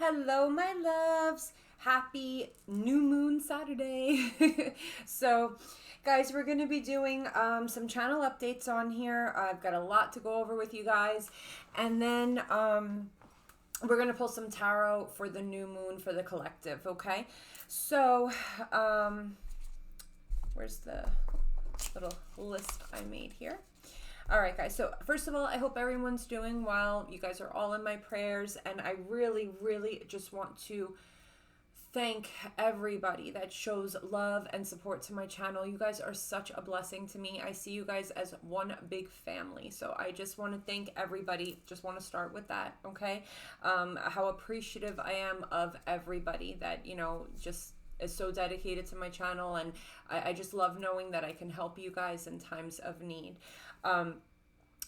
Hello, my loves. Happy new moon Saturday. So, guys, we're going to be doing some channel updates on here. I've got a lot to go over with you guys. And then we're going to pull some tarot for the new moon for the collective, okay? So, where's the little list I made here? All right, guys. So first of all, I hope everyone's doing well. You guys are all in my prayers, and I really, really just want to thank everybody that shows love and support to my channel. You guys are such a blessing to me. I see you guys as one big family. So I just want to thank everybody. Just want to start with that, okay? How appreciative I am of everybody that, just is so dedicated to my channel, and I just love knowing that I can help you guys in times of need.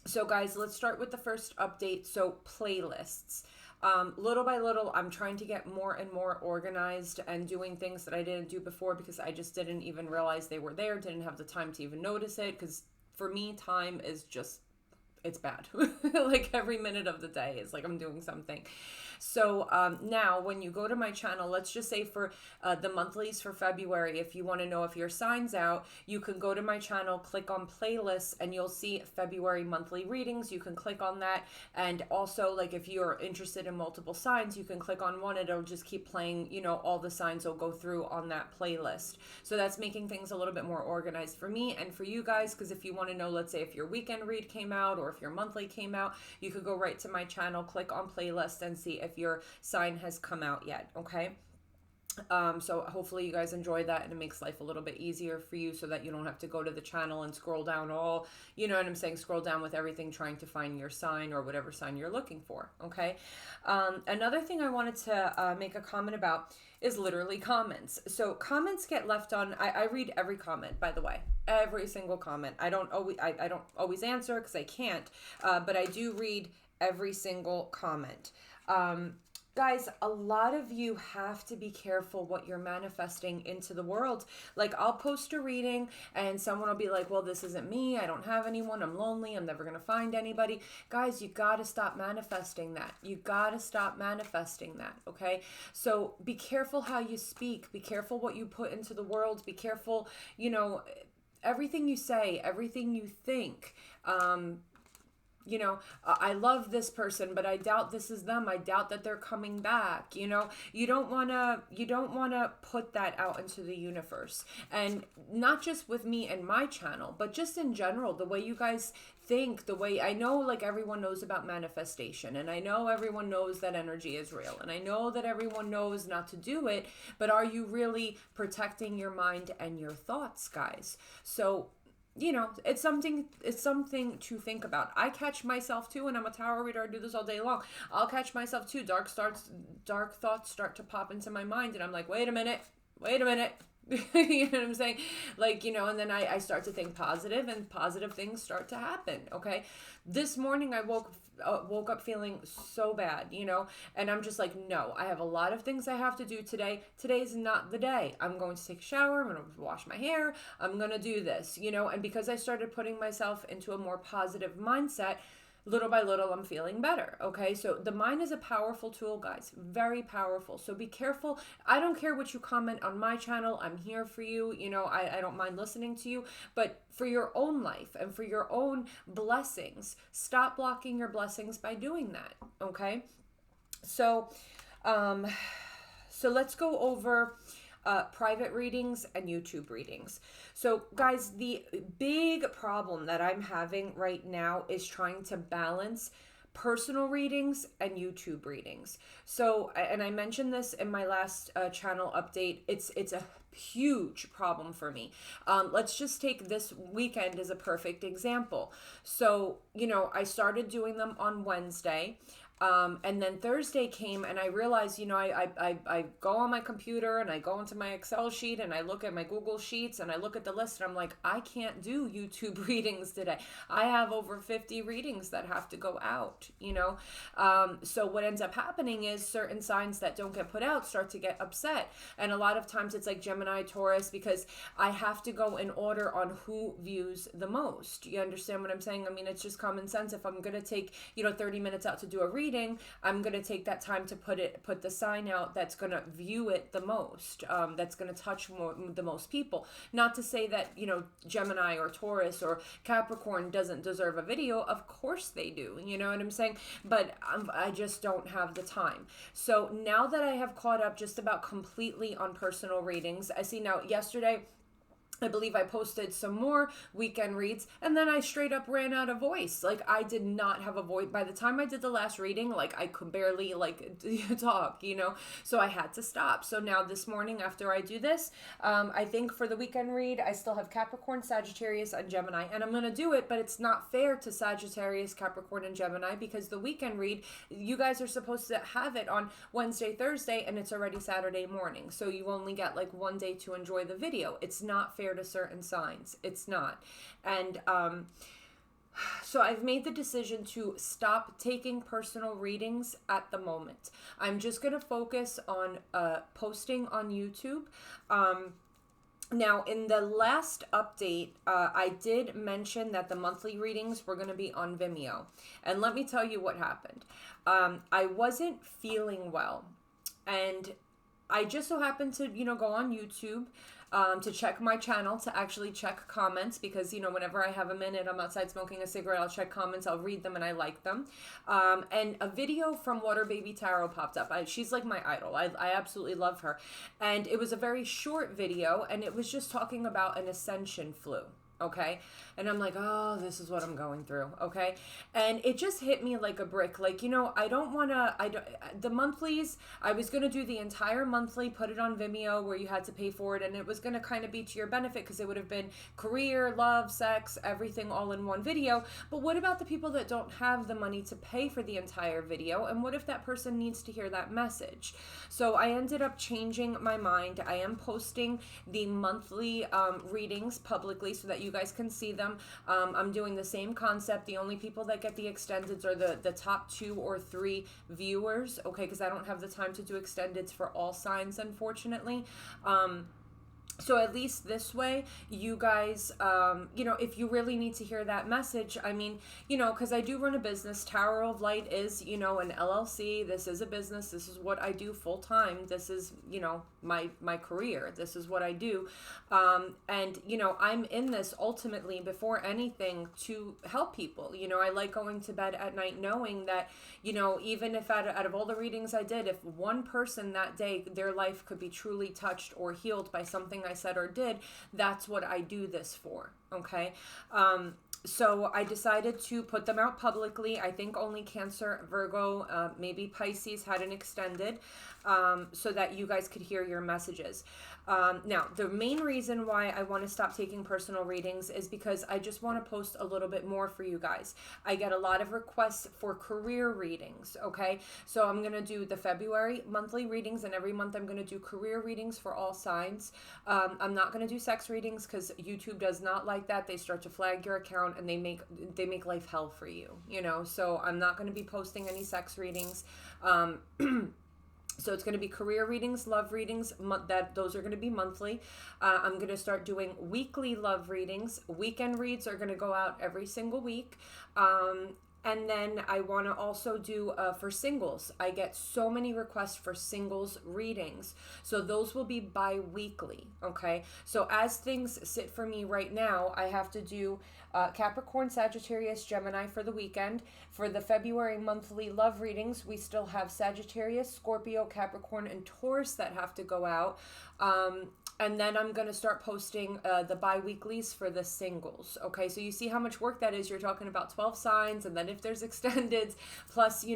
So guys, let's start with the first update. So playlists. Little by little, I'm trying to get more and more organized and doing things that I didn't do before because I just didn't even realize they were there, didn't have the time to even notice it, because for me, time is just, it's bad. Like every minute of the day is like I'm doing something. So now when you go to my channel, let's just say for the monthlies for February, if you want to know if your sign's out, you can go to my channel, click on playlists, and you'll see February monthly readings. You can click on that. And also, like, if you're interested in multiple signs, you can click on one. It'll just keep playing, all the signs will go through on that playlist. So that's making things a little bit more organized for me and for you guys, because if you want to know, let's say if your weekend read came out or if your monthly came out, you could go right to my channel, click on playlist, and see if your sign has come out yet, okay? So hopefully you guys enjoy that, and it makes life a little bit easier for you so that you don't have to go to the channel and scroll down all, you know what I'm saying, scroll down with everything trying to find your sign or whatever sign you're looking for, okay? Another thing I wanted to make a comment about is literally comments. So comments get left on, I read every comment, by the way, every single comment. I don't always answer because I can't, but I do read every single comment. Guys, a lot of you have to be careful what you're manifesting into the world. Like, I'll post a reading and someone will be like, well, this isn't me. I don't have anyone. I'm lonely. I'm never going to find anybody. Guys, you got to stop manifesting that. You got to stop manifesting that, okay? So be careful how you speak. Be careful what you put into the world. Be careful, everything you say, everything you think. I love this person, but I doubt this is them. I doubt that they're coming back. You don't want to put that out into the universe. And not just with me and my channel, but just in general, the way you guys think, the way, I know, like, everyone knows about manifestation, and I know everyone knows that energy is real, and I know that everyone knows not to do it, but are you really protecting your mind and your thoughts, guys? So it's something to think about. I catch myself too, and I'm a tarot reader. I do this all day long. I'll catch myself too. Dark thoughts start to pop into my mind, and I'm like, wait a minute. You know what I'm saying? Like, and then I start to think positive, and positive things start to happen, okay? This morning I woke up feeling so bad, and I'm just like, no, I have a lot of things I have to do today. Today's not the day. I'm going to take a shower. I'm going to wash my hair. I'm going to do this, and because I started putting myself into a more positive mindset, little by little, I'm feeling better, okay? So the mind is a powerful tool, guys, very powerful. So be careful. I don't care what you comment on my channel. I'm here for you. I don't mind listening to you, but for your own life and for your own blessings, stop blocking your blessings by doing that, okay? So let's go over private readings and YouTube readings. So guys, the big problem that I'm having right now is trying to balance personal readings and YouTube readings. So, and I mentioned this in my last channel update, it's a huge problem for me. Let's just take this weekend as a perfect example. So, I started doing them on Wednesday. And then Thursday came, and I realized, I go on my computer and I go into my Excel sheet and I look at my Google Sheets and I look at the list, and I'm like, I can't do YouTube readings today. I have over 50 readings that have to go out, So what ends up happening is certain signs that don't get put out start to get upset. And a lot of times it's like Gemini, Taurus, because I have to go in order on who views the most. You understand what I'm saying? I mean, it's just common sense. If I'm going to take, 30 minutes out to do a reading, reading, I'm going to take that time to put the sign out that's going to view it the most, that's going to touch the most people. Not to say that, Gemini or Taurus or Capricorn doesn't deserve a video. Of course they do. You know what I'm saying? But I just don't have the time. So now that I have caught up just about completely on personal readings, I see now yesterday, I believe I posted some more weekend reads, and then I straight up ran out of voice. Like, I did not have a voice. By the time I did the last reading, like, I could barely, talk, So I had to stop. So now this morning after I do this, I think for the weekend read, I still have Capricorn, Sagittarius, and Gemini. And I'm going to do it, but it's not fair to Sagittarius, Capricorn, and Gemini, because the weekend read, you guys are supposed to have it on Wednesday, Thursday, and it's already Saturday morning. So you only get, one day to enjoy the video. It's not fair to certain signs. It's not. And so I've made the decision to stop taking personal readings at the moment. I'm just going to focus on posting on YouTube. Now, in the last update, I did mention that the monthly readings were going to be on Vimeo. And let me tell you what happened. I wasn't feeling well. And I just so happened to, go on YouTube to check my channel, to actually check comments, because, whenever I have a minute, I'm outside smoking a cigarette, I'll check comments, I'll read them, and I like them. And a video from Water Baby Tarot popped up. She's like my idol. I absolutely love her. And it was a very short video, and it was just talking about an ascension flu. Okay. And I'm like, oh, this is what I'm going through. Okay. And it just hit me like a brick. I don't want to, the monthlies, I was going to do the entire monthly, put it on Vimeo where you had to pay for it. And it was going to kind of be to your benefit, because it would have been career, love, sex, everything all in one video. But what about the people that don't have the money to pay for the entire video? And what if that person needs to hear that message? So I ended up changing my mind. I am posting the monthly readings publicly so that you guys can see them. I'm doing the same concept. The only people that get the extendeds are the top 2 or 3 viewers, okay, because I don't have the time to do extendeds for all signs, unfortunately. So at least this way, you guys, if you really need to hear that message, because I do run a business. Tarot of Light is, an LLC. This is a business. This is what I do full time. This is, my career. This is what I do. And, I'm in this ultimately before anything to help people. I like going to bed at night knowing that, even if out of all the readings I did, if one person that day, their life could be truly touched or healed by something I said or did, that's what I do this for. Okay. So I decided to put them out publicly. I think only Cancer, Virgo, maybe Pisces had an extended, so that you guys could hear your messages. Now, the main reason why I want to stop taking personal readings is because I just want to post a little bit more for you guys. I get a lot of requests for career readings, okay? So I'm going to do the February monthly readings, and every month I'm going to do career readings for all signs. I'm not going to do sex readings because YouTube does not like that. They start to flag your account, and they make life hell for you, So I'm not going to be posting any sex readings. So it's going to be career readings, love readings, those are going to be monthly. I'm going to start doing weekly love readings. Weekend reads are going to go out every single week. And then I want to also do for singles. I get so many requests for singles readings. So those will be bi-weekly, okay? So as things sit for me right now, I have to do Capricorn, Sagittarius, Gemini for the weekend. For the February monthly love readings, we still have Sagittarius, Scorpio, Capricorn, and Taurus that have to go out. And then I'm going to start posting the bi-weeklies for the singles. Okay, so you see how much work that is. You're talking about 12 signs, and then if there's extended, plus,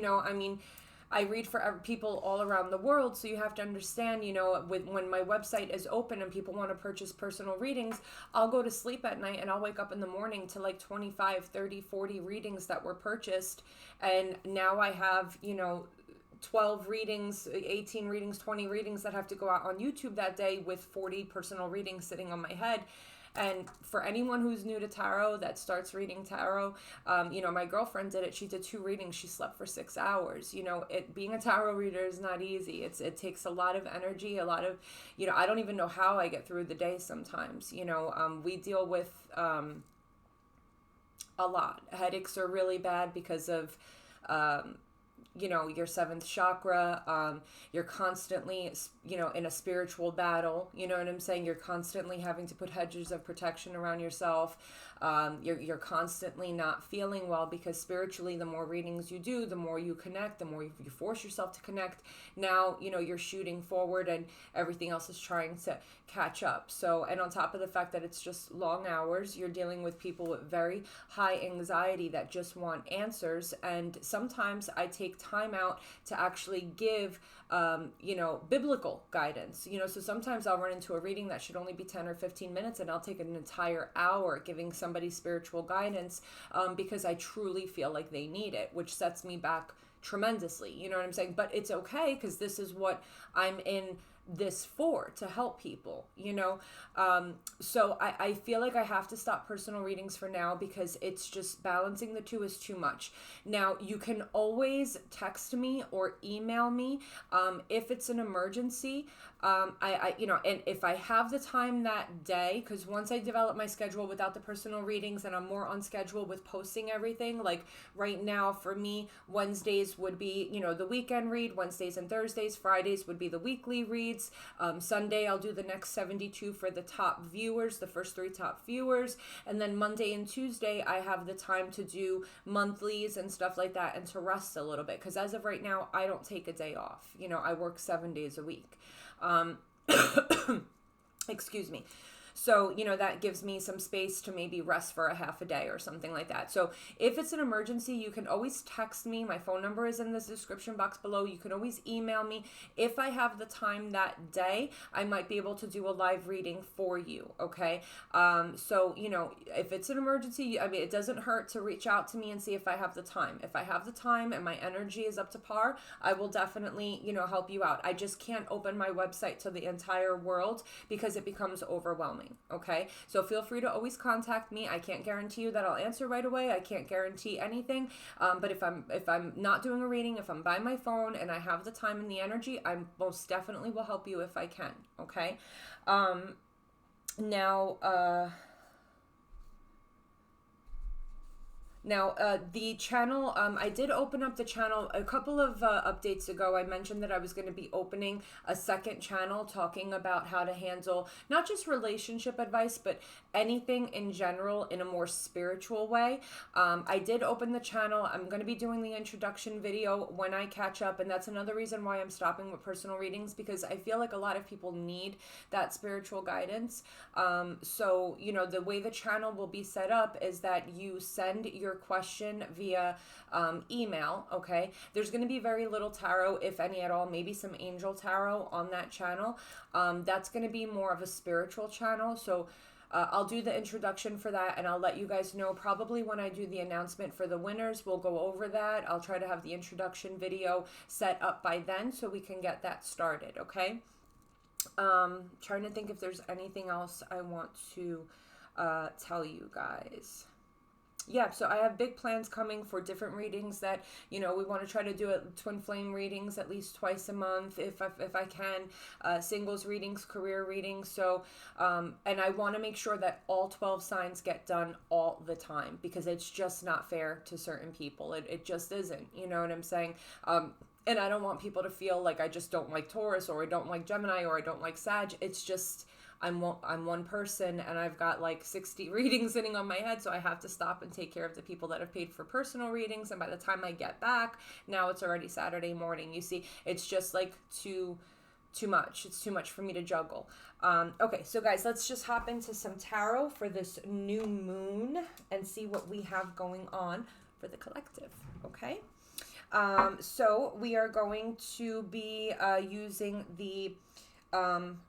I read for people all around the world, so you have to understand, when my website is open and people want to purchase personal readings, I'll go to sleep at night and I'll wake up in the morning to 25, 30, 40 readings that were purchased. And now I have, 12 readings, 18 readings, 20 readings that have to go out on YouTube that day, with 40 personal readings sitting on my head. And for anyone who's new to tarot that starts reading tarot, my girlfriend did it. She did 2 readings. She slept for 6 hours. Being a tarot reader is not easy. It takes a lot of energy, a lot of, I don't even know how I get through the day sometimes. We deal with a lot. Headaches are really bad because of your seventh chakra. You're constantly, in a spiritual battle. You know what I'm saying? You're constantly having to put hedges of protection around yourself. You're constantly not feeling well, because spiritually, the more readings you do, the more you connect, the more you force yourself to connect. Now, you're shooting forward and everything else is trying to catch up. So, and on top of the fact that it's just long hours, you're dealing with people with very high anxiety that just want answers. And sometimes I take time out to actually give biblical guidance. So sometimes I'll run into a reading that should only be 10 or 15 minutes, and I'll take an entire hour giving somebody spiritual guidance, because I truly feel like they need it, which sets me back tremendously. You know what I'm saying? But it's okay, because this is what I'm in this for, to help people. So I feel like I have to stop personal readings for now, because it's just balancing the two is too much. Now, you can always text me or email me if it's an emergency. And if I have the time that day, because once I develop my schedule without the personal readings and I'm more on schedule with posting everything, like right now for me, Wednesdays would be, the weekend read, Wednesdays and Thursdays, Fridays would be the weekly reads. Sunday, I'll do the next 72 for the top viewers, the first 3 top viewers. And then Monday and Tuesday, I have the time to do monthlies and stuff like that, and to rest a little bit. Because as of right now, I don't take a day off. I work 7 days a week. Excuse me. So, that gives me some space to maybe rest for a half a day or something like that. So if it's an emergency, you can always text me. My phone number is in the description box below. You can always email me. If I have the time that day, I might be able to do a live reading for you. Okay. So, if it's an emergency, it doesn't hurt to reach out to me and see if I have the time. If I have the time and my energy is up to par, I will definitely, help you out. I just can't open my website to the entire world, because it becomes overwhelming. Okay, so feel free to always contact me. I can't guarantee you that I'll answer right away. I can't guarantee anything. But if I'm not doing a reading, if I'm by my phone and I have the time and the energy, I most definitely will help you if I can. Okay. Now, the channel, I did open up the channel a couple of updates ago. I mentioned that I was going to be opening a second channel talking about how to handle not just relationship advice, but anything in general in a more spiritual way. I did open the channel. I'm going to be doing the introduction video when I catch up, and that's another reason why I'm stopping with personal readings, because I feel like a lot of people need that spiritual guidance. So, the way the channel will be set up is that you send your question via email. Okay, there's going to be very little tarot, if any at all, maybe some angel tarot on that channel. That's going to be more of a spiritual channel. So I'll do the introduction for that, and I'll let you guys know probably when I do the announcement for the winners. We'll go over that. I'll try to have the introduction video set up by then so we can get that started. Okay. Trying to think if there's anything else I want to tell you guys. Yeah, so I have big plans coming for different readings that, we want to try to do twin flame readings at least twice a month if I can, singles readings, career readings. So, and I want to make sure that all 12 signs get done all the time, because it's just not fair to certain people. It just isn't, you know what I'm saying? And I don't want people to feel like I just don't like Taurus, or I don't like Gemini, or I don't like Sag. It's just, I'm one person, and I've got like 60 readings sitting on my head, so I have to stop and take care of the people that have paid for personal readings. And by the time I get back, now it's already Saturday morning. You see, it's just like too much. It's too much for me to juggle. Okay, so guys, let's just hop into some tarot for this new moon and see what we have going on for the collective. Okay. So we are going to be using the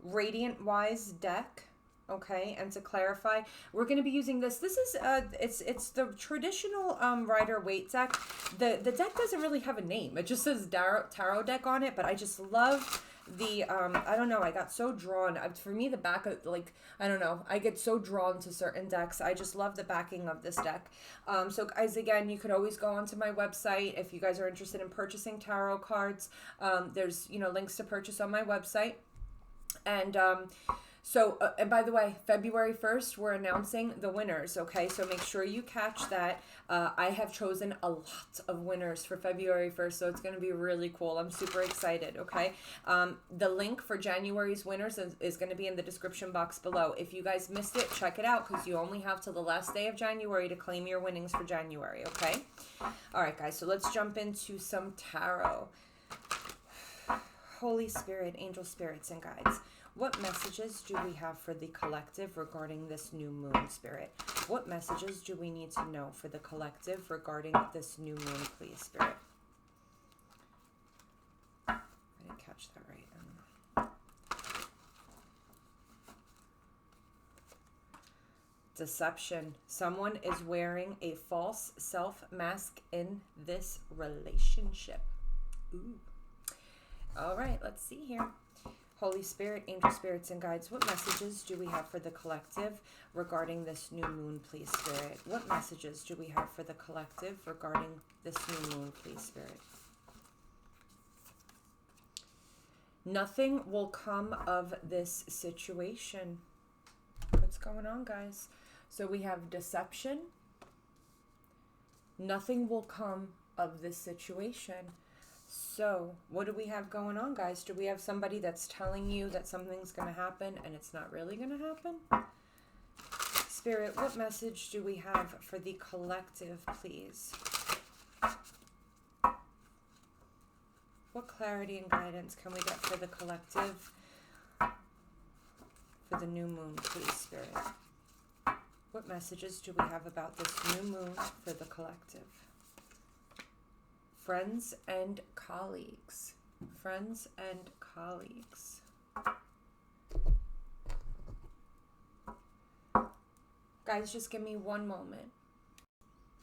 Radiant Wise deck. Okay, and to clarify, we're going to be using this. This is it's the traditional Rider-Waite deck. The deck doesn't really have a name. It just says tarot deck on it, but I just love the I don't know, I got so drawn. For me, the back of, like, I don't know, I get so drawn to certain decks. I just love the backing of this deck. So guys, again, you could always go onto my website if you guys are interested in purchasing tarot cards. There's links to purchase on my website. And So, and by the way, February 1st, we're announcing the winners, okay? So make sure you catch that. I have chosen a lot of winners for February 1st, so it's going to be really cool. I'm super excited, okay? The link for January's winners is going to be in the description box below. If you guys missed it, check it out because you only have till the last day of January to claim your winnings for January, okay? All right, guys, so let's jump into some tarot. Holy Spirit, angel spirits, and guides. What messages do we have for the collective regarding this new moon, Spirit? What messages do we need to know for the collective regarding this new moon, please, Spirit? I didn't catch that right. Deception. Someone is wearing a false self mask in this relationship. Ooh. All right, let's see here. Holy Spirit, angel spirits, and guides, what messages do we have for the collective regarding this new moon, please, Spirit? What messages do we have for the collective regarding this new moon, please, Spirit? Nothing will come of this situation. What's going on, guys? So we have deception. Nothing will come of this situation. So, what do we have going on, guys? Do we have somebody that's telling you that something's going to happen and it's not really going to happen? Spirit, what message do we have for the collective, please? What clarity and guidance can we get for the collective for the new moon, please, Spirit? What messages do we have about this new moon for the collective? Friends and colleagues. Friends and colleagues. Guys, just give me one moment.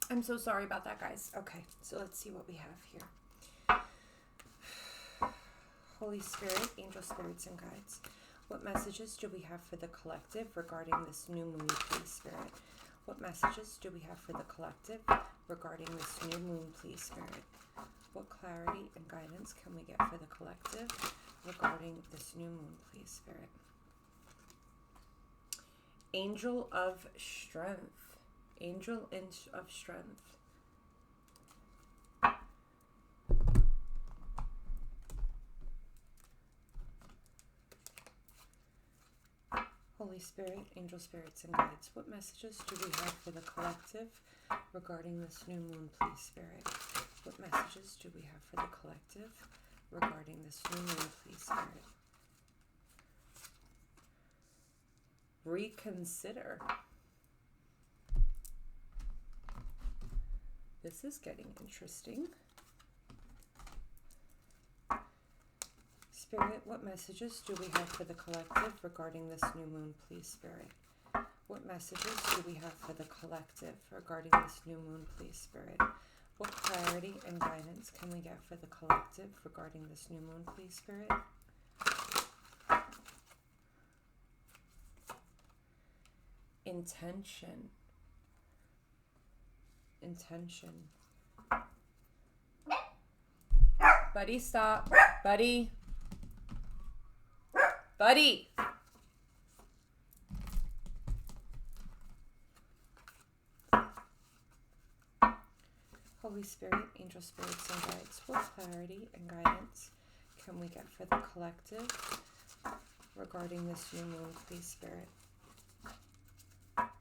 I'm so sorry about that, guys. Okay, so let's see what we have here. Holy Spirit, angel spirits, and guides. What messages do we have for the collective regarding this new moon, please, Spirit? What messages do we have for the collective regarding this new moon, please, Spirit? What clarity and guidance can we get for the collective regarding this new moon, please, Spirit? Angel of strength. Angel of strength. Holy Spirit, angel spirits, and guides, what messages do we have for the collective regarding this new moon, please, Spirit? What messages do we have for the collective regarding this new moon, please, Spirit? Reconsider. This is getting interesting. Spirit, what messages do we have for the collective regarding this new moon, please, Spirit? What messages do we have for the collective regarding this new moon, please, Spirit? What clarity and guidance can we get for the collective regarding this new moon, please, Spirit? Intention. Intention. Buddy, stop. Buddy. Buddy. Holy Spirit, angel spirits, and guides, what clarity and guidance can we get for the collective regarding this new moon, please, Spirit?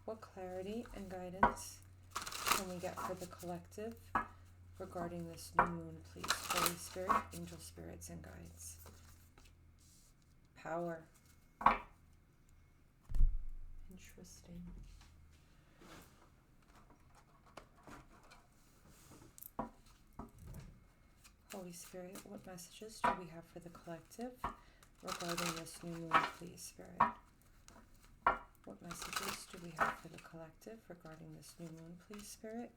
What clarity and guidance can we get for the collective regarding this new moon, please? Holy Spirit, angel spirits, and guides. Power. Interesting. Holy Spirit, what messages do we have for the collective regarding this new moon, please, Spirit? What messages do we have for the collective regarding this new moon, please, Spirit?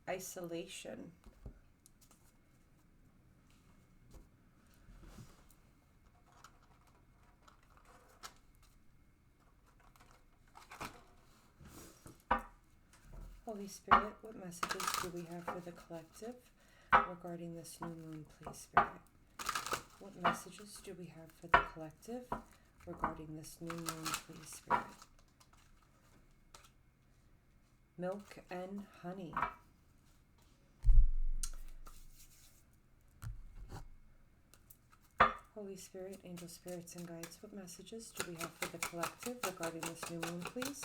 Isolation. Holy Spirit, what messages do we have for the collective regarding this new moon, please, Spirit? What messages do we have for the collective regarding this new moon, please, Spirit. Milk and honey. Holy Spirit, angel spirits and guides, what messages do we have for the collective regarding this new moon, please?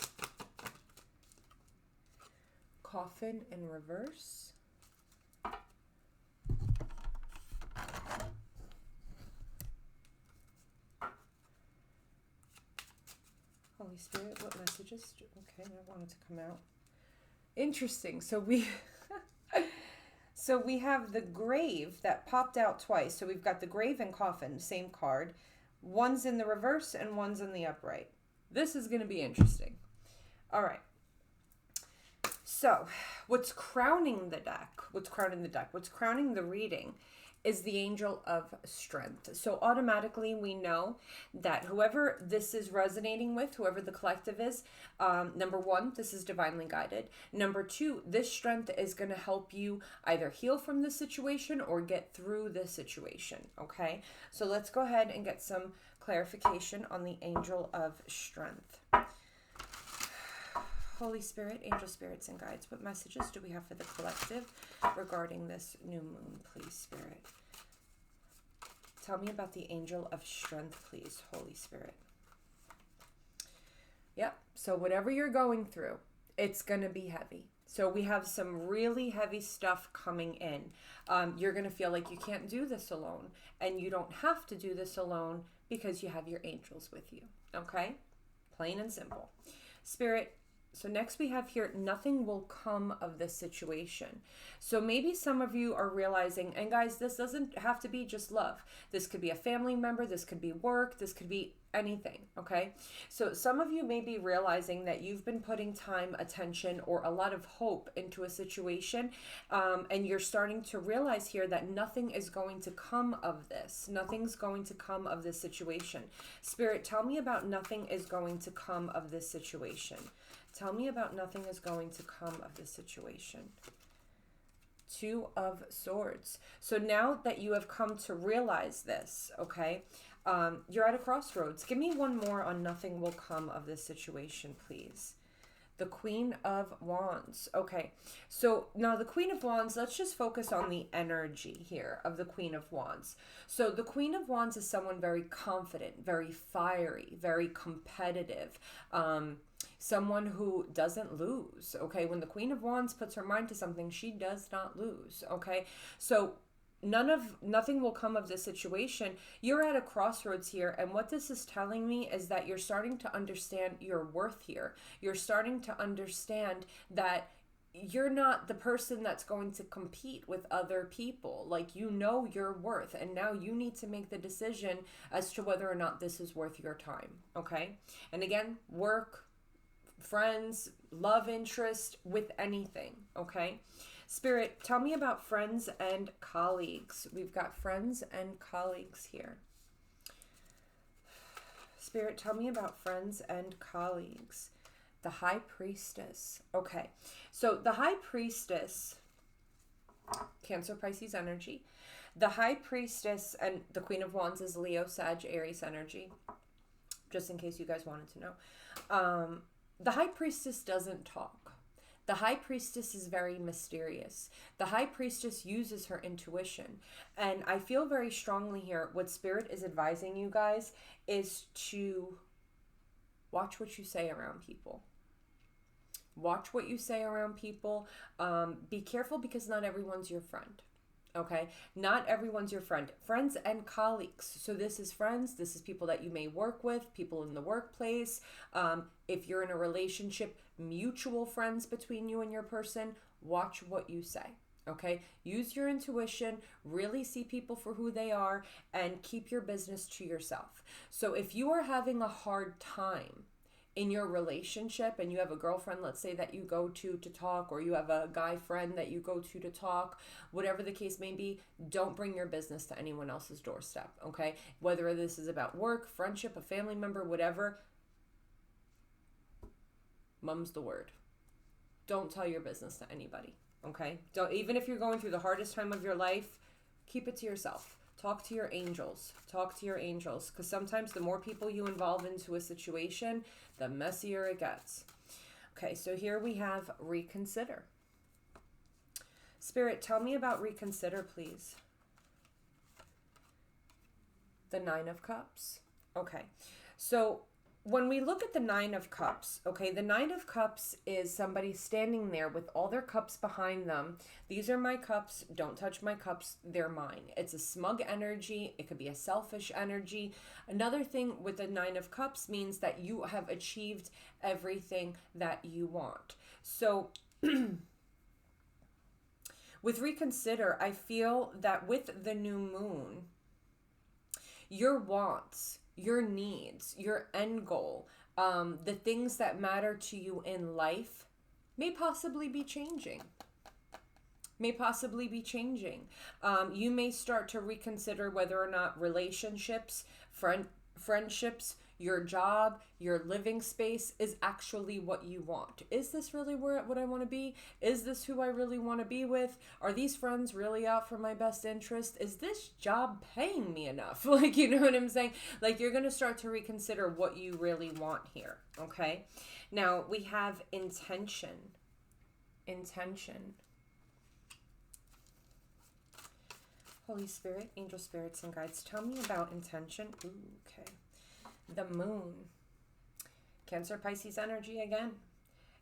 Coffin in reverse. Holy Spirit, what messages do, okay, I wanted to come out. Interesting. So we have the grave that popped out twice. So we've got the grave and coffin, same card. One's in the reverse and one's in the upright. This is going to be interesting. All right. So what's crowning the reading is the angel of strength. So automatically we know that whoever this is resonating with, whoever the collective is, number one, this is divinely guided. Number two, this strength is going to help you either heal from this situation or get through this situation. Okay, so let's go ahead and get some clarification on the angel of strength. Holy Spirit, angel spirits and guides, what messages do we have for the collective regarding this new moon, please, Spirit? Tell me about the angel of strength, please, Holy Spirit. Yep, so whatever you're going through, it's going to be heavy. So we have some really heavy stuff coming in. You're going to feel like you can't do this alone, and you don't have to do this alone because you have your angels with you, okay? Plain and simple. Spirit, so next we have here, nothing will come of this situation. So maybe some of you are realizing, and guys, this doesn't have to be just love. This could be a family member, this could be work, this could be anything, okay? So some of you may be realizing that you've been putting time, attention, or a lot of hope into a situation, and you're starting to realize here that nothing is going to come of this. Nothing's going to come of this situation. Spirit, tell me about nothing is going to come of this situation. Tell me about nothing is going to come of this situation. Two of Swords. So now that you have come to realize this, okay, you're at a crossroads. Give me one more on nothing will come of this situation, please. The Queen of Wands. Okay, so now the Queen of Wands, let's just focus on the energy here of the Queen of Wands. So the Queen of Wands is someone very confident, very fiery, very competitive, someone who doesn't lose, okay? When the Queen of Wands puts her mind to something, she does not lose, okay? So nothing will come of this situation. You're at a crossroads here, and what this is telling me is that you're starting to understand your worth here. You're starting to understand that you're not the person that's going to compete with other people. Like, you know your worth, and now you need to make the decision as to whether or not this is worth your time, okay? And again, work, friends, love interest, with anything, okay? Spirit, tell me about friends and colleagues. We've got friends and colleagues here. Spirit, tell me about friends and colleagues. The High Priestess. Okay, so the High Priestess, Cancer, Pisces energy. The High Priestess and the Queen of Wands is Leo, Sag, Aries energy, just in case you guys wanted to know. The High Priestess doesn't talk. The High Priestess is very mysterious. The High Priestess uses her intuition. And I feel very strongly here, what Spirit is advising you guys is to watch what you say around people. Watch what you say around people. Be careful, because not everyone's your friend. Okay, not everyone's your friend. Friends and colleagues. So this is friends. This is people that you may work with, people in the workplace. If you're in a relationship, mutual friends between you and your person. Watch what you say. Okay, use your intuition, really see people for who they are, and keep your business to yourself. So if you are having a hard time in your relationship and you have a girlfriend, let's say, that you go to talk, or you have a guy friend that you go to talk, whatever the case may be, don't bring your business to anyone else's doorstep, okay? Whether this is about work, friendship, a family member, whatever, mum's the word. Don't tell your business to anybody, okay? Don't, even if you're going through the hardest time of your life, keep it to yourself. Talk to your angels. Talk to your angels. Because sometimes the more people you involve into a situation, the messier it gets. Okay, so here we have reconsider. Spirit, tell me about reconsider, please. The Nine of Cups. Okay, so when we look at the Nine of Cups, okay, the Nine of Cups is somebody standing there with all their cups behind them. These are my cups. Don't touch my cups. They're mine. It's a smug energy. It could be a selfish energy. Another thing with the Nine of Cups means that you have achieved everything that you want. So with reconsider, I feel that with the new moon, your wants, your needs, your end goal, the things that matter to you in life may possibly be changing. You may start to reconsider whether or not relationships, friendships, your job, your living space is actually what you want. Is this really what I want to be? Is this who I really want to be with? Are these friends really out for my best interest? Is this job paying me enough? Like, you know what I'm saying? Like, you're going to start to reconsider what you really want here, okay? Now, we have intention. Holy Spirit, angel spirits and guides, tell me about intention. Ooh, okay. The moon. Cancer, Pisces energy again.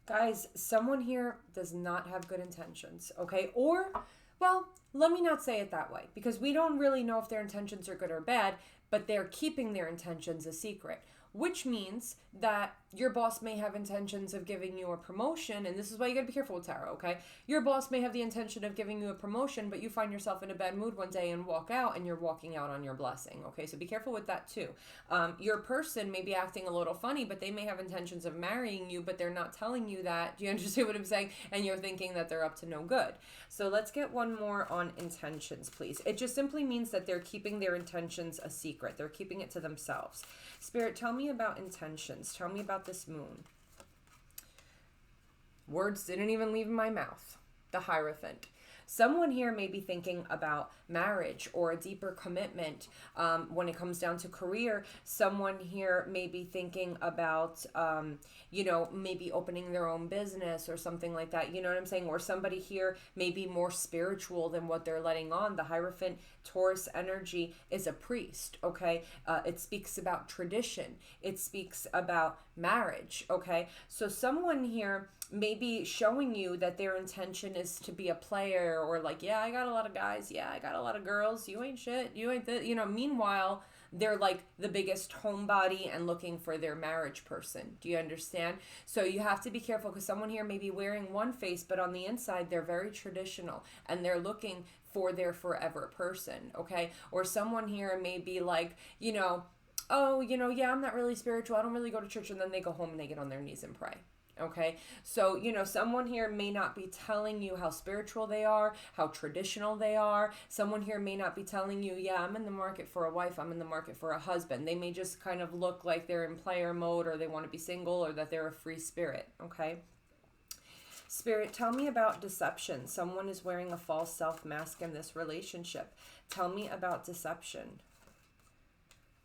Guys, someone here does not have good intentions, okay? Or, well, let me not say it that way, because we don't really know if their intentions are good or bad, but they're keeping their intentions a secret, which means that your boss may have intentions of giving you a promotion, and this is why you gotta be careful with tarot, okay? Your boss may have the intention of giving you a promotion, but you find yourself in a bad mood one day and walk out, and you're walking out on your blessing, okay? So be careful with that too. Your person may be acting a little funny, but they may have intentions of marrying you, but they're not telling you that. Do you understand what I'm saying? And you're thinking that they're up to no good. So let's get one more on intentions, please. It just simply means that they're keeping their intentions a secret. They're keeping it to themselves. Spirit, tell me about intentions. Tell me about this moon. Words didn't even leave my mouth. The Hierophant. Someone here may be thinking about marriage or a deeper commitment when it comes down to career. Someone here may be thinking about, maybe opening their own business or something like that. You know what I'm saying? Or somebody here may be more spiritual than what they're letting on. The Hierophant, Taurus energy is a priest, okay? It speaks about tradition. It speaks about marriage, okay? So someone here may be showing you that their intention is to be a player, or like, yeah, I got a lot of guys, yeah, I got a lot of girls, you ain't shit, you ain't that, meanwhile, they're like the biggest homebody and looking for their marriage person. Do you understand? So you have to be careful, because someone here may be wearing one face, but on the inside, they're very traditional, and they're looking for their forever person, okay? Or someone here may be like, yeah, I'm not really spiritual, I don't really go to church, and then they go home and they get on their knees and pray. Okay, so, someone here may not be telling you how spiritual they are, how traditional they are. Someone here may not be telling you, yeah, I'm in the market for a wife, I'm in the market for a husband. They may just kind of look like they're in player mode, or they want to be single, or that they're a free spirit, okay? Spirit, tell me about deception. Someone is wearing a false self mask in this relationship. Tell me about deception.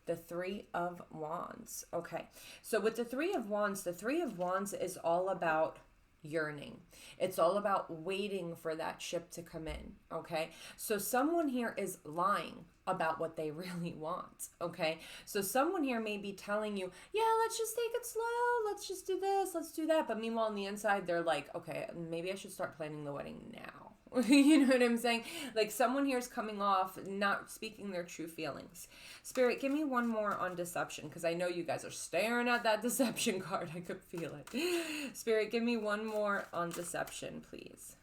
The Three of Wands. Okay, so with the Three of Wands is all about yearning. It's all about waiting for that ship to come in, okay? So someone here is lying about what they really want, okay? So someone here may be telling you, yeah, let's just take it slow, let's just do this, let's do that, but meanwhile on the inside they're like, okay, maybe I should start planning the wedding now. You know what I'm saying? Like, someone here is coming off not speaking their true feelings. Spirit, give me one more on deception, because I know you guys are staring at that deception card. I could feel it. Spirit, give me one more on deception, please.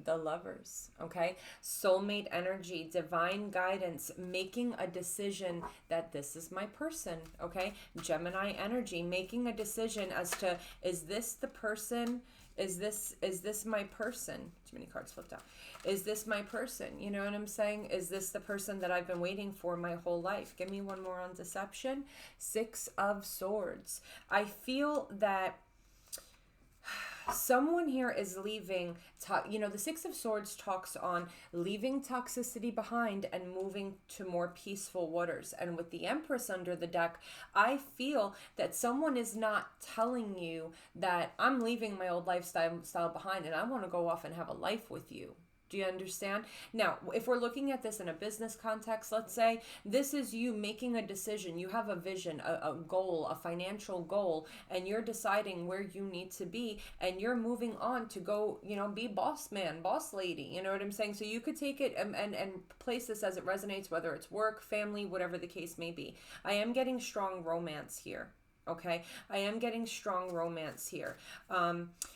The Lovers, okay? Soulmate energy, divine guidance, making a decision that this is my person, okay? Gemini energy, making a decision as to, is this the person? Is this my person? Too many cards flipped out. Is this my person? You know what I'm saying? Is this the person that I've been waiting for my whole life? Give me one more on deception. Six of Swords. I feel that someone here is leaving, the Six of Swords talks on leaving toxicity behind and moving to more peaceful waters. And with the Empress under the deck, I feel that someone is not telling you that I'm leaving my old lifestyle behind and I want to go off and have a life with you. Do you understand? Now, if we're looking at this in a business context, let's say this is you making a decision. You have a vision, a goal, a financial goal, and you're deciding where you need to be, and you're moving on to go, be boss man, boss lady. You know what I'm saying? So you could take it and place this as it resonates, whether it's work, family, whatever the case may be. I am getting strong romance here. Okay? I am getting strong romance here.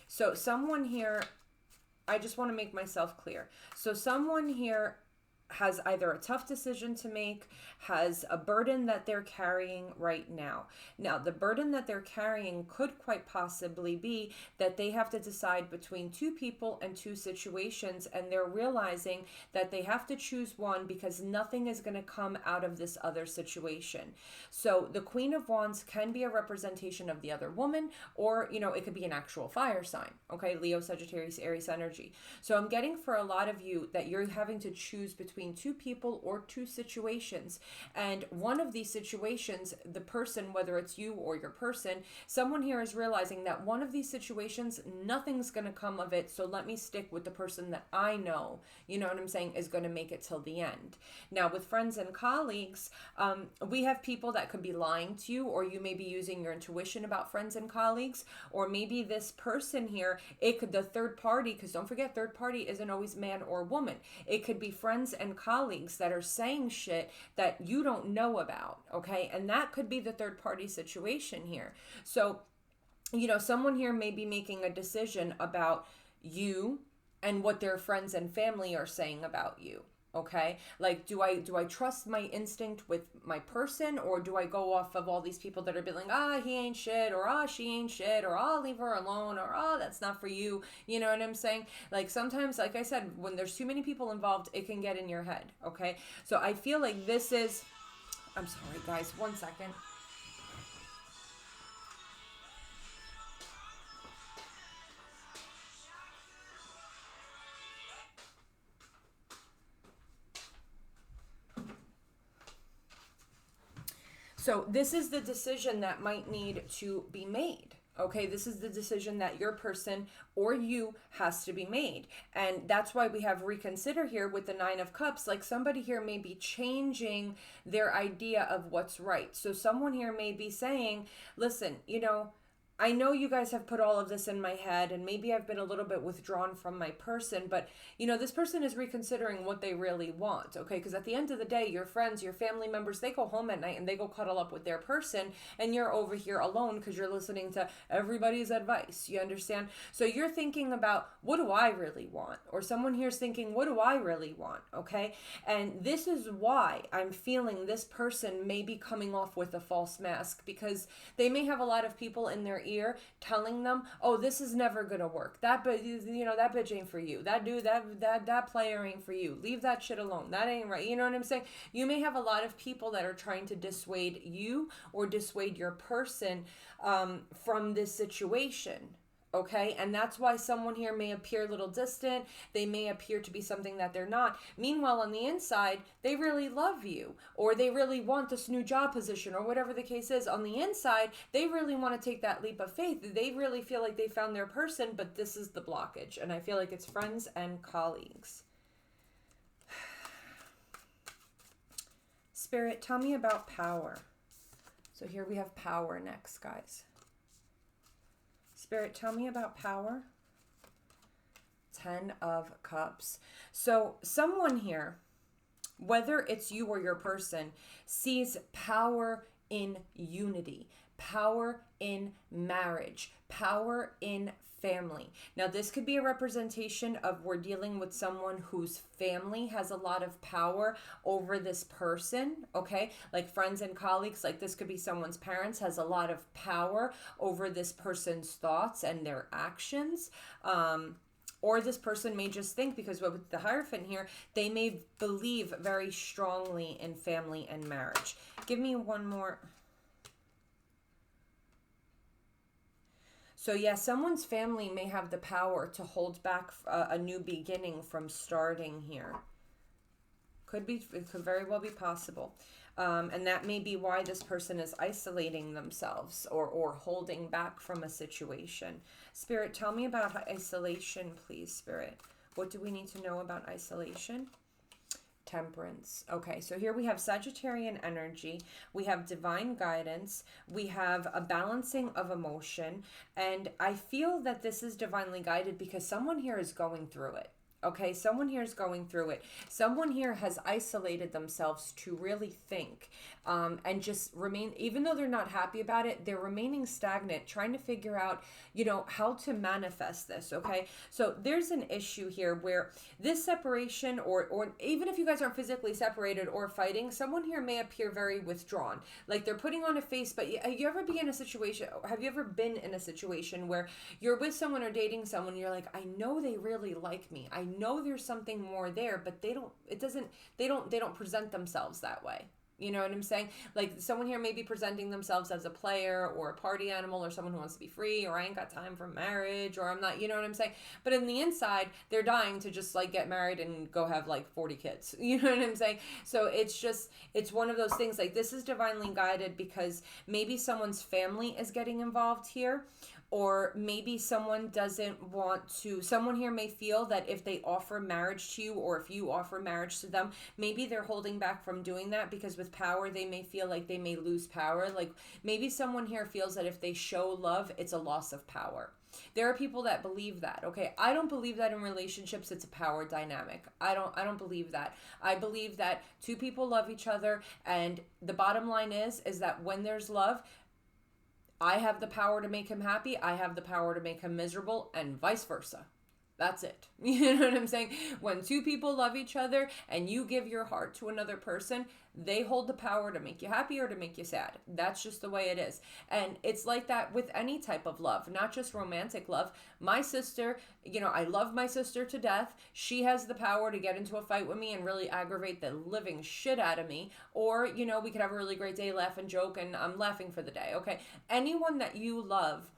So someone here, I just want to make myself clear. So someone here has either a tough decision to make, has a burden that they're carrying right now. Now, the burden that they're carrying could quite possibly be that they have to decide between two people and two situations, and they're realizing that they have to choose one because nothing is going to come out of this other situation. So the Queen of Wands can be a representation of the other woman, or, it could be an actual fire sign, okay? Leo, Sagittarius, Aries energy. So I'm getting for a lot of you that you're having to choose between two people or two situations. And one of these situations, the person, whether it's you or your person, someone here is realizing that one of these situations, nothing's going to come of it. So let me stick with the person that I know, you know what I'm saying, is going to make it till the end. Now, with friends and colleagues, we have people that could be lying to you, or you may be using your intuition about friends and colleagues, or maybe this person here, it could, the third party, because don't forget, third party isn't always man or woman. It could be friends and colleagues that are saying shit that you don't know about, okay? And that could be the third party situation here. So, someone here may be making a decision about you and what their friends and family are saying about you. Okay, like, do I trust my instinct with my person, or do I go off of all these people that are being like, he ain't shit, or she ain't shit, or leave her alone, or that's not for you. You know what I'm saying? Like, sometimes, like I said, when there's too many people involved, it can get in your head. Okay, so I feel like this is, I'm sorry guys, 1 second. So this is the decision that might need to be made. Okay, this is the decision that your person or you has to be made. And that's why we have reconsider here with the Nine of Cups. Like, somebody here may be changing their idea of what's right. So someone here may be saying, listen, I know you guys have put all of this in my head, and maybe I've been a little bit withdrawn from my person, but this person is reconsidering what they really want, okay? Because at the end of the day, your friends, your family members, they go home at night and they go cuddle up with their person, and you're over here alone because you're listening to everybody's advice. You understand? So you're thinking about, what do I really want? Or someone here's thinking, what do I really want? Okay? And this is why I'm feeling this person may be coming off with a false mask, because they may have a lot of people in their ear telling them, oh, this is never gonna work, that bitch ain't for you, that dude, that player ain't for you, leave that shit alone, that ain't right. You know what I'm saying? You may have a lot of people that are trying to dissuade you or dissuade your person from this situation. Okay, and that's why someone here may appear a little distant. They may appear to be something that they're not. Meanwhile, on the inside, they really love you, or they really want this new job position, or whatever the case is. On the inside, they really want to take that leap of faith. They really feel like they found their person, but this is the blockage. And I feel like it's friends and colleagues. Spirit, tell me about power. So here we have power next, guys. Spirit, tell me about power. 10 of Cups. So someone here, whether it's you or your person, sees power in unity, power in marriage, power in family. Now, this could be a representation of, we're dealing with someone whose family has a lot of power over this person, okay? Like friends and colleagues, like this could be someone's parents has a lot of power over this person's thoughts and their actions. Or this person may just think, because with the Hierophant here, they may believe very strongly in family and marriage. Give me one more. So yeah, someone's family may have the power to hold back a new beginning from starting here. It could very well be possible. And that may be why this person is isolating themselves or holding back from a situation. Spirit, tell me about isolation, please, Spirit. What do we need to know about isolation? Temperance. Okay, so here we have Sagittarian energy, we have divine guidance, we have a balancing of emotion, and I feel that this is divinely guided because someone here is going through it. Okay, someone here is going through it. Someone here has isolated themselves to really think and just remain, even though they're not happy about it, they're remaining stagnant, trying to figure out, how to manifest this, okay? So there's an issue here where this separation, or even if you guys aren't physically separated or fighting, someone here may appear very withdrawn. Like they're putting on a face, but have you ever been in a situation where you're with someone or dating someone, you're like, I know they really like me. I know there's something more there, but they don't present themselves that way. You know what I'm saying? Like someone here may be presenting themselves as a player or a party animal or someone who wants to be free, or I ain't got time for marriage, or I'm not, you know what I'm saying? But in the inside, they're dying to just like get married and go have like 40 kids. You know what I'm saying? So it's one of those things, like this is divinely guided because maybe someone's family is getting involved here. Or maybe someone here may feel that if they offer marriage to you, or if you offer marriage to them, maybe they're holding back from doing that because with power, they may feel like they may lose power. Like maybe someone here feels that if they show love, it's a loss of power. There are people that believe that, okay? I don't believe that in relationships it's a power dynamic. I don't believe that. I believe that two people love each other, and the bottom line is that when there's love, I have the power to make him happy, I have the power to make him miserable, and vice versa. That's it. You know what I'm saying? When two people love each other and you give your heart to another person, they hold the power to make you happy or to make you sad. That's just the way it is. And it's like that with any type of love, not just romantic love. My sister, I love my sister to death. She has the power to get into a fight with me and really aggravate the living shit out of me. Or, we could have a really great day, laugh and joke, and I'm laughing for the day, okay? Anyone that you love,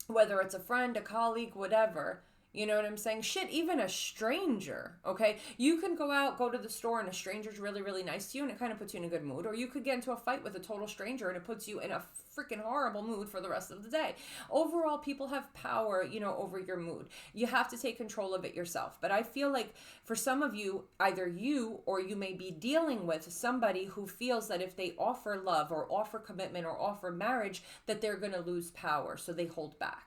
whether it's a friend, a colleague, whatever, you know what I'm saying? Shit, even a stranger, okay? You can go to the store, and a stranger's really, really nice to you, and it kind of puts you in a good mood. Or you could get into a fight with a total stranger, and it puts you in a freaking horrible mood for the rest of the day. Overall, people have power, over your mood. You have to take control of it yourself. But I feel like for some of you, either you or you may be dealing with somebody who feels that if they offer love or offer commitment or offer marriage, that they're going to lose power, so they hold back.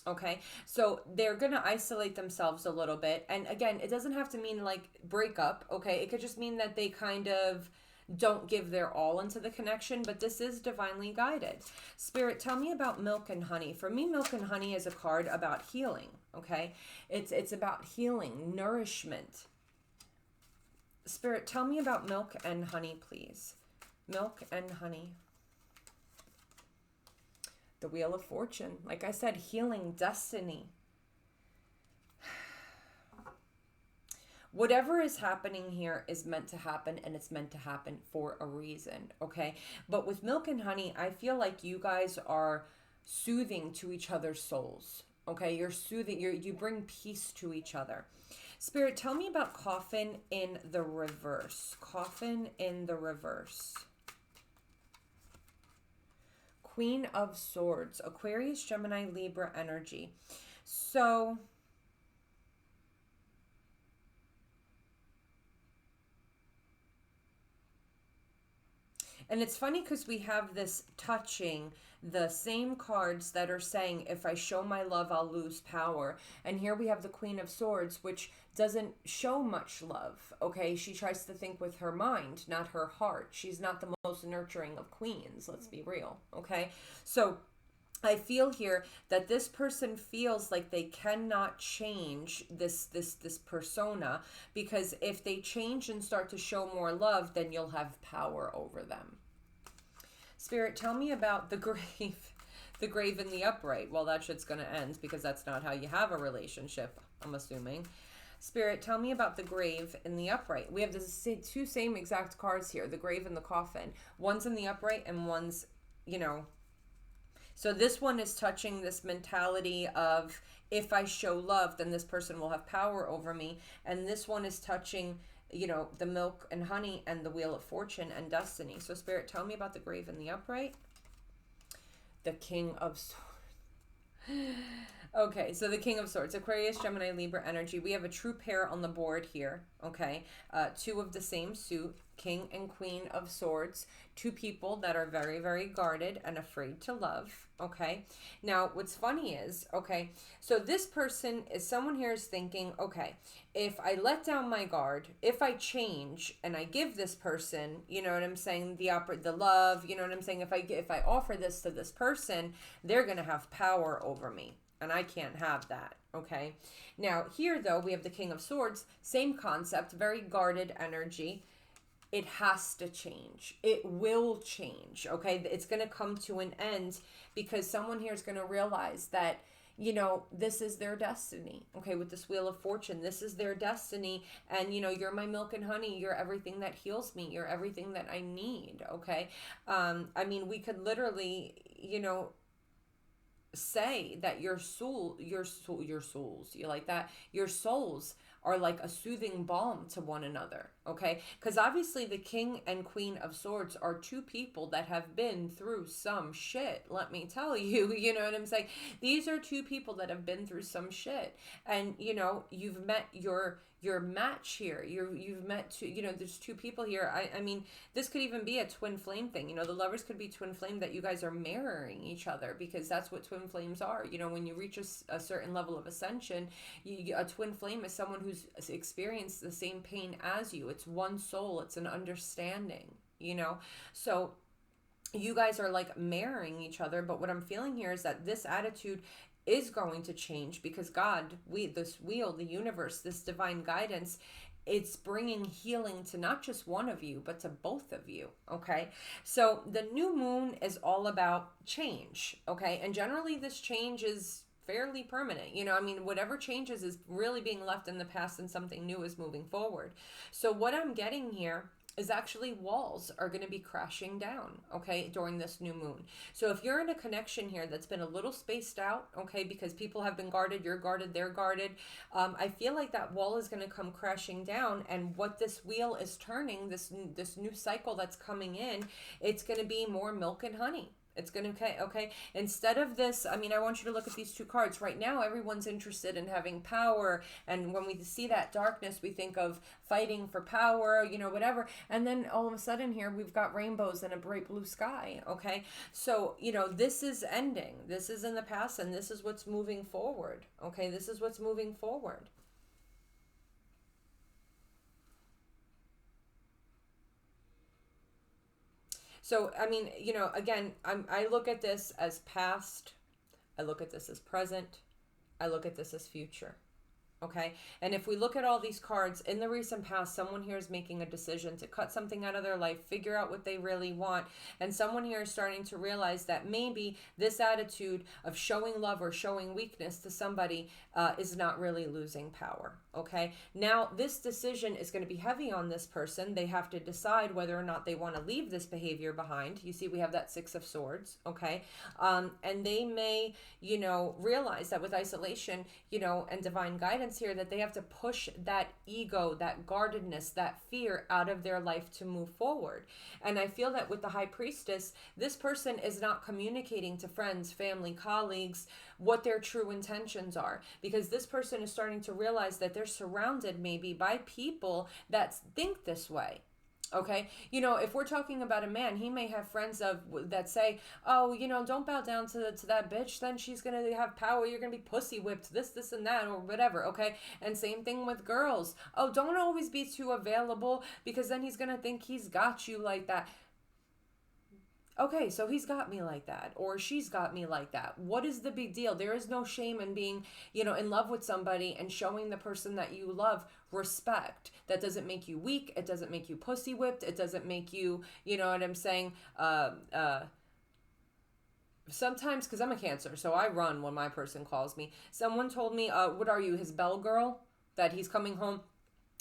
Okay, so they're going to isolate themselves a little bit. And again, it doesn't have to mean like breakup, okay? It could just mean that they kind of don't give their all into the connection, but this is divinely guided. Spirit, tell me about Milk and Honey. For me, Milk and Honey is a card about healing, okay? It's about healing, nourishment. Spirit, tell me about Milk and Honey, please. Milk and Honey. The Wheel of Fortune. Like I said, healing, destiny. Whatever is happening here is meant to happen, and it's meant to happen for a reason, okay? But with Milk and Honey, I feel like you guys are soothing to each other's souls, okay? You're soothing, you bring peace to each other. Spirit, tell me about Coffin in the reverse. Coffin in the reverse. Queen of Swords, Aquarius, Gemini, Libra energy. So, and it's funny because we have this touching the same cards that are saying, if I show my love, I'll lose power. And here we have the Queen of Swords, which doesn't show much love, okay? She tries to think with her mind, not her heart. She's not the most nurturing of queens, let's be real, okay? So I feel here that this person feels like they cannot change this persona, because if they change and start to show more love, then you'll have power over them. Spirit, tell me about the grave. The grave in the upright. Well, that shit's going to end, because that's not how you have a relationship, I'm assuming. Spirit, tell me about the grave in the upright. We have the two same exact cards here, the grave and the coffin. One's in the upright and one's, So this one is touching this mentality of, if I show love, then this person will have power over me. And this one is touching, the milk and honey and the wheel of fortune and destiny. So Spirit, tell me about the grave and the upright. The King of Swords. Okay, so the King of Swords, Aquarius, Gemini, Libra energy. We have a true pair on the board here, okay? Two of the same suit, King and Queen of Swords. Two people that are very, very guarded and afraid to love, okay? Now, what's funny is, okay, so this person is, someone here is thinking, okay, if I let down my guard, if I change and I give this person, you know what I'm saying, the love, you know what I'm saying, if I offer this to this person, they're going to have power over me. And I can't have that, okay? Now, here, though, we have the King of Swords. Same concept, very guarded energy. It has to change. It will change, okay? It's going to come to an end because someone here is going to realize that, this is their destiny, okay? With this Wheel of Fortune, this is their destiny. And, you're my milk and honey. You're everything that heals me. You're everything that I need, okay? We could literally, say that your souls, you like that? Your souls are like a soothing balm to one another, okay? Because obviously the King and Queen of Swords are two people that have been through some shit, let me tell you, you know what I'm saying? These are two people that have been through some shit. And, you've met your match here. You've met two, there's two people here. I mean, this could even be a twin flame thing. The lovers could be twin flame, that you guys are mirroring each other, because that's what twin flames are. When you reach a certain level of ascension, a twin flame is someone who's experienced the same pain as you. It's one soul. It's an understanding, So you guys are like mirroring each other. But what I'm feeling here is that this attitude is going to change, because God, this wheel, the universe, this divine guidance, it's bringing healing to not just one of you, but to both of you, okay? So the new moon is all about change, okay? And generally this change is fairly permanent. Whatever changes is really being left in the past, and something new is moving forward. So what I'm getting here is actually walls are going to be crashing down, okay, during this new moon. So if you're in a connection here that's been a little spaced out, okay, because people have been guarded, you're guarded, they're guarded, I feel like that wall is going to come crashing down. And what this wheel is turning, this new cycle that's coming in, it's going to be more milk and honey. It's going to, okay, instead of this, I want you to look at these two cards. Right now, everyone's interested in having power. And when we see that darkness, we think of fighting for power, whatever. And then all of a sudden here, we've got rainbows and a bright blue sky, okay? So, this is ending. This is in the past, and this is what's moving forward, okay? This is what's moving forward. So, again, I look at this as past, I look at this as present, I look at this as future, okay? And if we look at all these cards, in the recent past, someone here is making a decision to cut something out of their life, figure out what they really want, and someone here is starting to realize that maybe this attitude of showing love or showing weakness to somebody is not really losing power, okay? Now, this decision is going to be heavy on this person. They have to decide whether or not they want to leave this behavior behind. You see, we have that Six of Swords, okay? And they may, realize that with isolation, and divine guidance here, that they have to push that ego, that guardedness, that fear out of their life to move forward. And I feel that with the High Priestess, this person is not communicating to friends, family, colleagues, what their true intentions are, because this person is starting to realize that they're surrounded maybe by people that think this way. Okay, if we're talking about a man, he may have friends that say, oh, don't bow down to that bitch, then she's gonna have power, you're gonna be pussy whipped, this and that, or whatever, okay? And same thing with girls. Oh, don't always be too available, because then he's gonna think he's got you like that. Okay, so he's got me like that, or she's got me like that. What is the big deal? There is no shame in being, in love with somebody and showing the person that you love respect. That doesn't make you weak. It doesn't make you pussy whipped. It doesn't make you, you know what I'm saying? Sometimes, because I'm a Cancer, so I run when my person calls me. Someone told me, what are you, his bell girl? That he's coming home.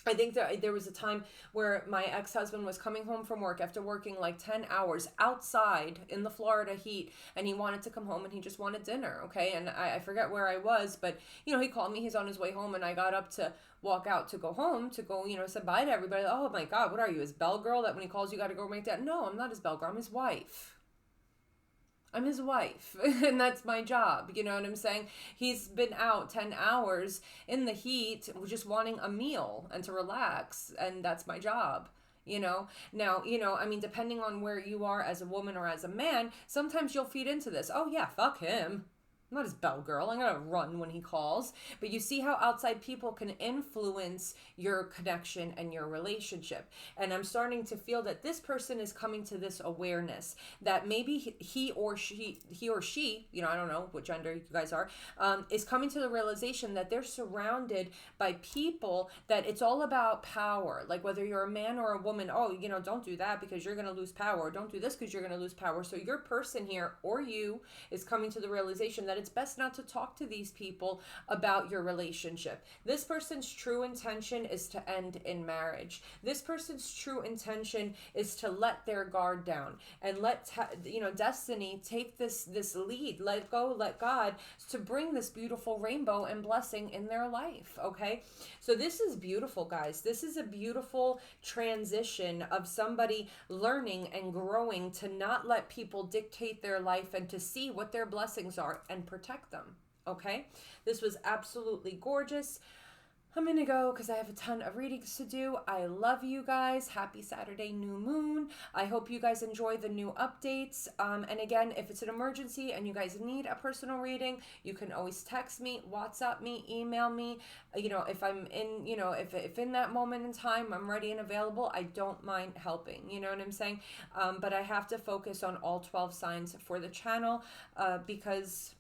I think that there was a time where my ex-husband was coming home from work after working like 10 hours outside in the Florida heat, and he wanted to come home and he just wanted dinner, okay? And I forget where I was, but, he called me, he's on his way home, and I got up to walk out to go home, to go, say bye to everybody. Oh my God, what are you, his bell girl that when he calls you got to go make that? No, I'm not his bell girl, I'm his wife. I'm his wife, and that's my job. You know what I'm saying? He's been out 10 hours in the heat just wanting a meal and to relax, and that's my job. Now, depending on where you are as a woman or as a man, sometimes you'll feed into this. Oh yeah, fuck him. I'm not his bell girl. I'm going to run when he calls. But you see how outside people can influence your connection and your relationship. And I'm starting to feel that this person is coming to this awareness that maybe he or she, I don't know what gender you guys are, is coming to the realization that they're surrounded by people that it's all about power. Like whether you're a man or a woman, don't do that because you're going to lose power. Or don't do this because you're going to lose power. So your person here or you is coming to the realization that it's best not to talk to these people about your relationship. This person's true intention is to end in marriage. This person's true intention is to let their guard down and let destiny take this lead. Let go, let God, to bring this beautiful rainbow and blessing in their life. Okay, so this is beautiful, guys. This is a beautiful transition of somebody learning and growing to not let people dictate their life and to see what their blessings are and protect them. Okay, this was absolutely gorgeous. I'm gonna go because I have a ton of readings to do. I love you guys. Happy Saturday, new moon. I hope you guys enjoy the new updates. And again, if it's an emergency and you guys need a personal reading, you can always text me, WhatsApp me, email me. If I'm in, if in that moment in time I'm ready and available, I don't mind helping. You know what I'm saying? But I have to focus on all 12 signs for the channel because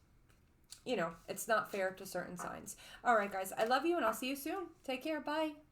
it's not fair to certain signs. All right, guys, I love you and I'll see you soon. Take care. Bye.